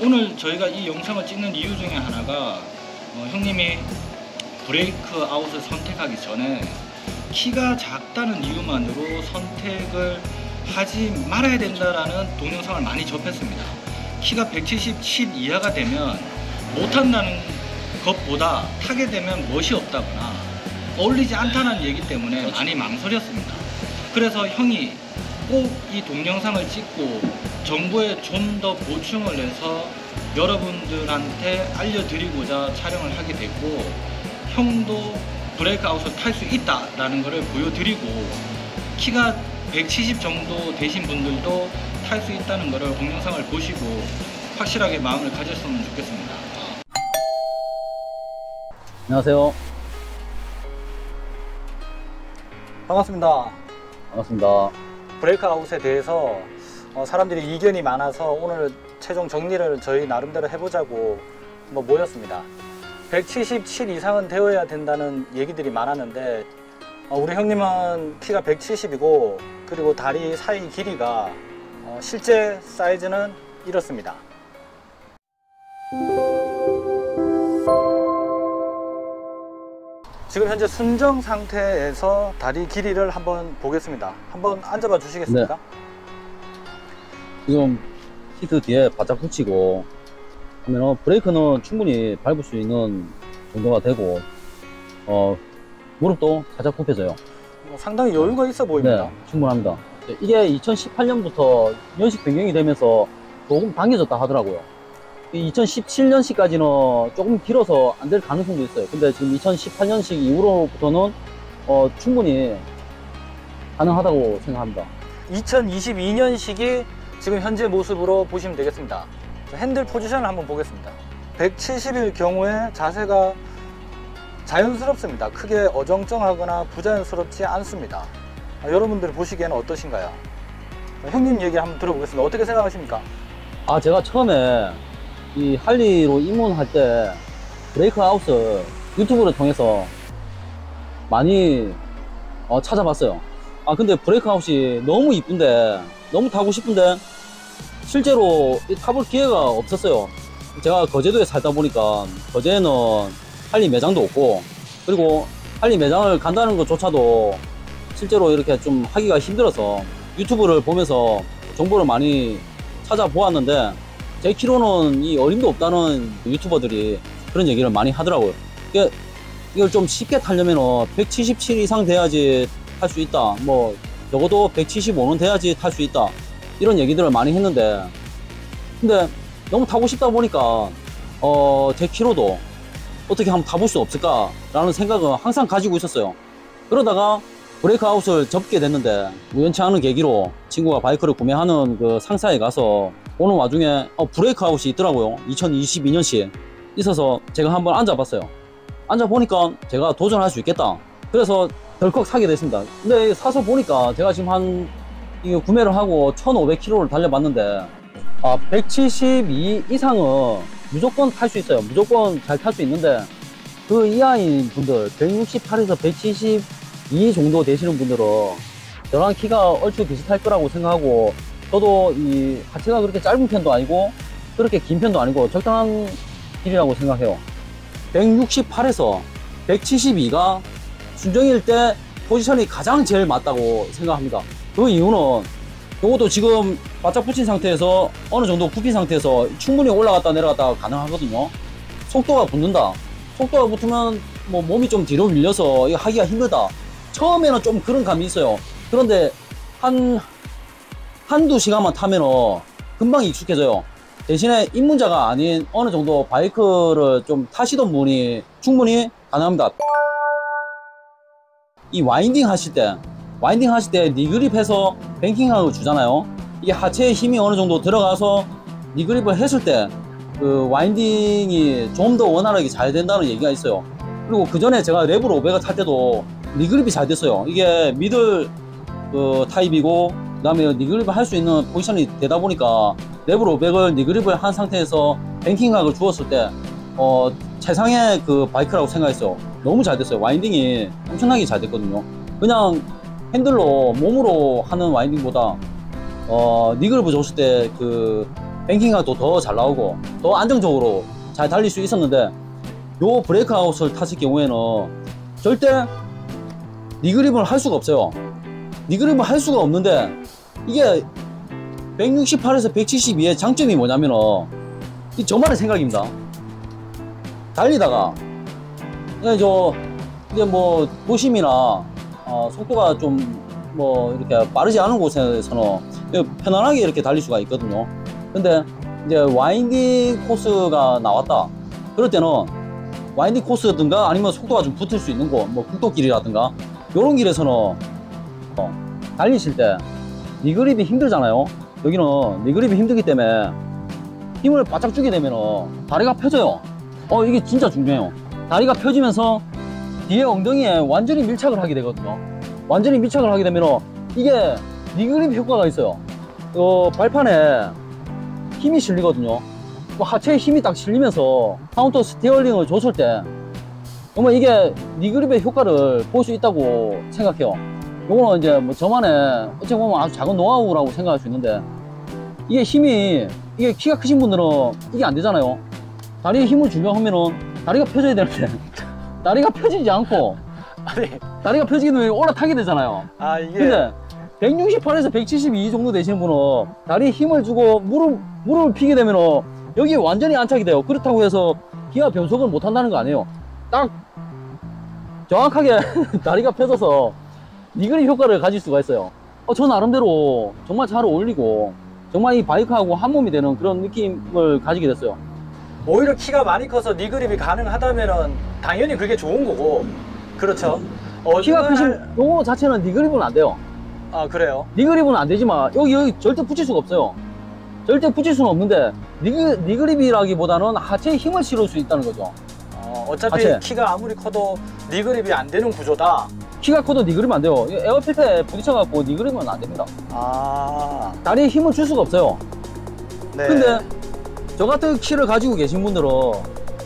오늘 저희가 이 영상을 찍는 이유 중에 하나가 형님이 브레이크 아웃을 선택하기 전에 키가 작다는 이유만으로 선택을 하지 말아야 된다라는 동영상을 많이 접했습니다. 키가 177 이하가 되면 못한다는 것보다 타게 되면 멋이 없다거나 어울리지 않다는 얘기 때문에 많이 망설였습니다. 그래서 형이 꼭 이 동영상을 찍고 정보에 좀 더 보충을 해서 여러분들한테 알려드리고자 촬영을 하게 됐고, 형도 브레이크 아웃을 탈 수 있다라는 것을 보여드리고 키가 170 정도 되신 분들도 탈 수 있다는 것을 동영상을 보시고 확실하게 마음을 가졌으면 좋겠습니다. 안녕하세요. 반갑습니다. 반갑습니다. 브레이크 아웃에 대해서 사람들이 이견이 많아서 오늘 최종 정리를 저희 나름대로 해보자고 모였습니다. 177 이상은 되어야 된다는 얘기들이 많았는데 우리 형님은 키가 170이고 그리고 다리 사이 길이가 실제 사이즈는 이렇습니다. 지금 현재 순정 상태에서 다리 길이를 한번 보겠습니다. 한번 앉아봐 주시겠습니까? 네. 지금 시트 뒤에 바짝 붙이고 하면 브레이크는 충분히 밟을 수 있는 정도가 되고 무릎도 살짝 굽혀져요. 상당히 여유가 있어 보입니다. 네, 충분합니다. 이게 2018년부터 연식 변경이 되면서 조금 당겨졌다 하더라고요. 2017년식까지는 조금 길어서 안 될 가능성도 있어요. 근데 지금 2018년식 이후로부터는 충분히 가능하다고 생각합니다. 2022년식이 지금 현재 모습으로 보시면 되겠습니다. 핸들 포지션을 한번 보겠습니다. 170일 경우에 자세가 자연스럽습니다. 크게 어정쩡하거나 부자연스럽지 않습니다. 여러분들 보시기에는 어떠신가요? 형님 얘기 한번 들어보겠습니다. 어떻게 생각하십니까? 제가 처음에 이 할리로 입문할 때 브레이크 아웃을 유튜브를 통해서 많이 찾아봤어요. 근데 브레이크 아웃이 너무 이쁜데, 너무 타고 싶은데 실제로 타볼 기회가 없었어요. 제가 거제도에 살다 보니까 거제에는 할리 매장도 없고, 그리고 할리 매장을 간다는 것조차도 실제로 이렇게 좀 하기가 힘들어서 유튜브를 보면서 정보를 많이 찾아보았는데, 제 키로는 이 어림도 없다는 유튜버들이 그런 얘기를 많이 하더라고요. 이걸 좀 쉽게 타려면 177 이상 돼야지 탈 수 있다, 뭐 적어도 175는 돼야지 탈 수 있다, 이런 얘기들을 많이 했는데, 근데 너무 타고 싶다 보니까 제 키로도 어떻게 한번 타볼 수 없을까 라는 생각은 항상 가지고 있었어요. 그러다가 브레이크 아웃을 접게 됐는데, 우연치 않은 계기로 친구가 바이크를 구매하는 그 상사에 가서 오는 와중에 브레이크 아웃이 있더라고요. 2022년식 있어서 제가 한번 앉아봤어요. 앉아보니까 제가 도전할 수 있겠다, 그래서 덜컥 사게 됐습니다. 근데 사서 보니까 제가 지금 이거 구매를 하고 1500km를 달려봤는데 172 이상은 무조건 탈 수 있어요. 무조건 잘 탈 수 있는데, 그 이하인 분들 168에서 172 정도 되시는 분들은 저랑 키가 얼추 비슷할 거라고 생각하고, 저도 이 하체가 그렇게 짧은 편도 아니고 그렇게 긴 편도 아니고 적당한 길이라고 생각해요. 168에서 172가 순정일 때 포지션이 가장 제일 맞다고 생각합니다. 그 이유는 이것도 지금 바짝 붙인 상태에서 어느 정도 굽힌 상태에서 충분히 올라갔다 내려갔다 가능하거든요. 속도가 붙는다, 속도가 붙으면 뭐 몸이 좀 뒤로 밀려서 이거 하기가 힘들다, 처음에는 좀 그런 감이 있어요. 그런데 한두 시간만 타면 금방 익숙해져요. 대신에 입문자가 아닌 어느 정도 바이크를 좀 타시던 분이 충분히 가능합니다. 이 와인딩 하실 때 니그립 해서 뱅킹하고 주잖아요. 이게 하체에 힘이 어느 정도 들어가서 니그립을 했을 때 그 와인딩이 좀 더 원활하게 잘 된다는 얘기가 있어요. 그리고 그 전에 제가 레블 500을 탈 때도 니그립이 잘 됐어요. 이게 미들 타입이고, 그 다음에 니그립을 할 수 있는 포지션이 되다 보니까 레벨 500을 니그립을 한 상태에서 뱅킹각을 주었을 때 최상의 그 바이크라고 생각했어요. 너무 잘 됐어요. 와인딩이 엄청나게 잘 됐거든요. 그냥 핸들로 몸으로 하는 와인딩보다 니그립을 줬을 때 그 뱅킹각도 더 잘 나오고 더 안정적으로 잘 달릴 수 있었는데 요 브레이크아웃을 탔을 경우에는 절대 니그립을 할 수가 없어요. 니그립을 할 수가 없는데 이게 168에서 172의 장점이 뭐냐면은 저만의 생각입니다. 달리다가 이제 뭐 도심이나 속도가 좀 뭐 이렇게 빠르지 않은 곳에서는 편안하게 이렇게 달릴 수가 있거든요. 근데 이제 와인딩 코스가 나왔다. 그럴 때는 와인딩 코스든가 아니면 속도가 좀 붙을 수 있는 곳, 뭐 국도길이라든가 요런 길에서는 달리실 때 니그립이 힘들잖아요. 여기는 니그립이 힘들기 때문에 힘을 바짝 주게 되면 다리가 펴져요. 이게 진짜 중요해요. 다리가 펴지면서 뒤에 엉덩이에 완전히 밀착을 하게 되거든요. 완전히 밀착을 하게 되면 이게 니그립 효과가 있어요. 발판에 힘이 실리거든요. 하체에 힘이 딱 실리면서 카운터 스티어링을 줬을 때 정말 이게 니그립의 효과를 볼 수 있다고 생각해요. 요거는 이제 뭐 저만의 어찌 보면 아주 작은 노하우라고 생각할 수 있는데 이게 힘이 이게 키가 크신 분들은 이게 안 되잖아요. 다리에 힘을 주려 하면은 다리가 펴져야 되는데 다리가 펴지지 않고 아니, 다리가 펴지게 되면 올라타게 되잖아요. 이게 근데 168에서 172 정도 되시는 분은 다리에 힘을 주고 무릎을 피게 되면 여기 완전히 안착이 돼요. 그렇다고 해서 기아 변속을 못 한다는 거 아니에요. 딱 정확하게 다리가 펴져서 니그립 효과를 가질 수가 있어요. 저 나름대로 정말 잘 어울리고 정말 이 바이크하고 한 몸이 되는 그런 느낌을 가지게 됐어요. 오히려 키가 많이 커서 니그립이 가능하다면은 당연히 그게 좋은 거고. 그렇죠. 키가 크신 요거 자체는 니그립은 안 돼요. 그래요? 니그립은 안 되지만 여기 절대 붙일 수가 없어요. 절대 붙일 수는 없는데 니그립이라기보다는 하체에 힘을 실을 수 있다는 거죠. 어차피 하체. 키가 아무리 커도 니그립이 안 되는 구조다. 키가 커도 니그립 안 돼요. 에어필터에 부딪혀갖고 니그립은 안 됩니다. 다리에 힘을 줄 수가 없어요. 네. 근데 저 같은 키를 가지고 계신 분들은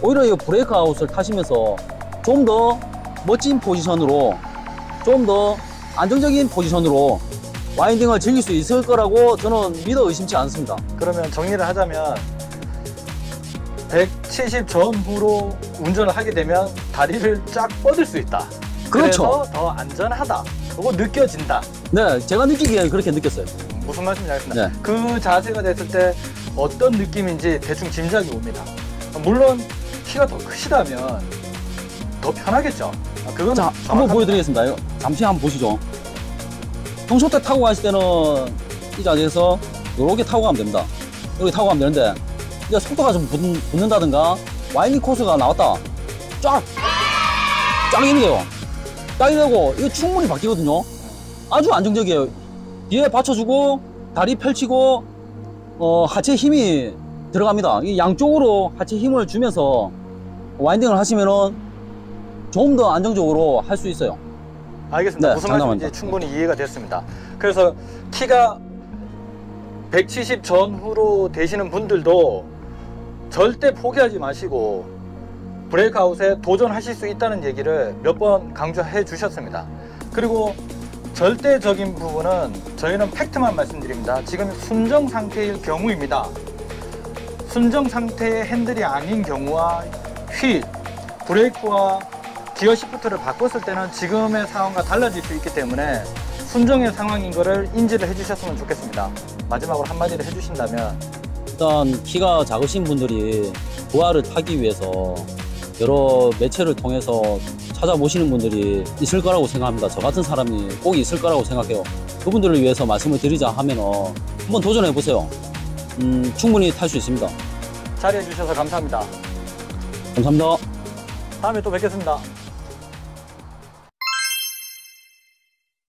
오히려 이 브레이크 아웃을 타시면서 좀 더 멋진 포지션으로 좀 더 안정적인 포지션으로 와인딩을 즐길 수 있을 거라고 저는 믿어 의심치 않습니다. 그러면 정리를 하자면 170 전후로 운전을 하게 되면 다리를 쫙 뻗을 수 있다. 그렇죠. 그래서 더 안전하다. 그거 느껴진다. 네, 제가 느끼기에는 그렇게 느꼈어요. 무슨 말씀인지 알겠습니다. 네. 그 자세가 됐을 때 어떤 느낌인지 대충 짐작이 옵니다. 물론 키가 더 크시다면 더 편하겠죠. 그건 자, 한번 보여드리겠습니다. 이거 잠시 한번 보시죠. 평소 때 타고 가실 때는 이 자리에서 이렇게 타고 가면 됩니다. 이렇게 타고 가면 되는데 이제 속도가 좀 붙는다든가 와인딩 코스가 나왔다. 쫙 이렇게 돼요. 딱 이렇게 되고 이거 충분히 바뀌거든요. 아주 안정적이에요. 뒤에 받쳐주고 다리 펼치고 하체 힘이 들어갑니다. 이 양쪽으로 하체 힘을 주면서 와인딩을 하시면은 좀 더 안정적으로 할 수 있어요. 알겠습니다. 네, 무슨 장담합니다. 말씀인지 충분히 이해가 됐습니다. 그래서 키가 170 전후로 되시는 분들도 절대 포기하지 마시고 브레이크아웃에 도전하실 수 있다는 얘기를 몇 번 강조해 주셨습니다. 그리고 절대적인 부분은 저희는 팩트만 말씀드립니다. 지금 순정 상태일 경우입니다. 순정 상태의 핸들이 아닌 경우와 휠, 브레이크와 기어 시프트를 바꿨을 때는 지금의 상황과 달라질 수 있기 때문에 순정의 상황인 것을 인지를 해주셨으면 좋겠습니다. 마지막으로 한마디를 해주신다면. 일단 키가 작으신 분들이 부하를 타기 위해서 여러 매체를 통해서 찾아보시는 분들이 있을 거라고 생각합니다. 저 같은 사람이 꼭 있을 거라고 생각해요. 그분들을 위해서 말씀을 드리자 하면은 한번 도전해 보세요. 충분히 탈 수 있습니다. 자리해 주셔서 감사합니다. 감사합니다. 다음에 또 뵙겠습니다.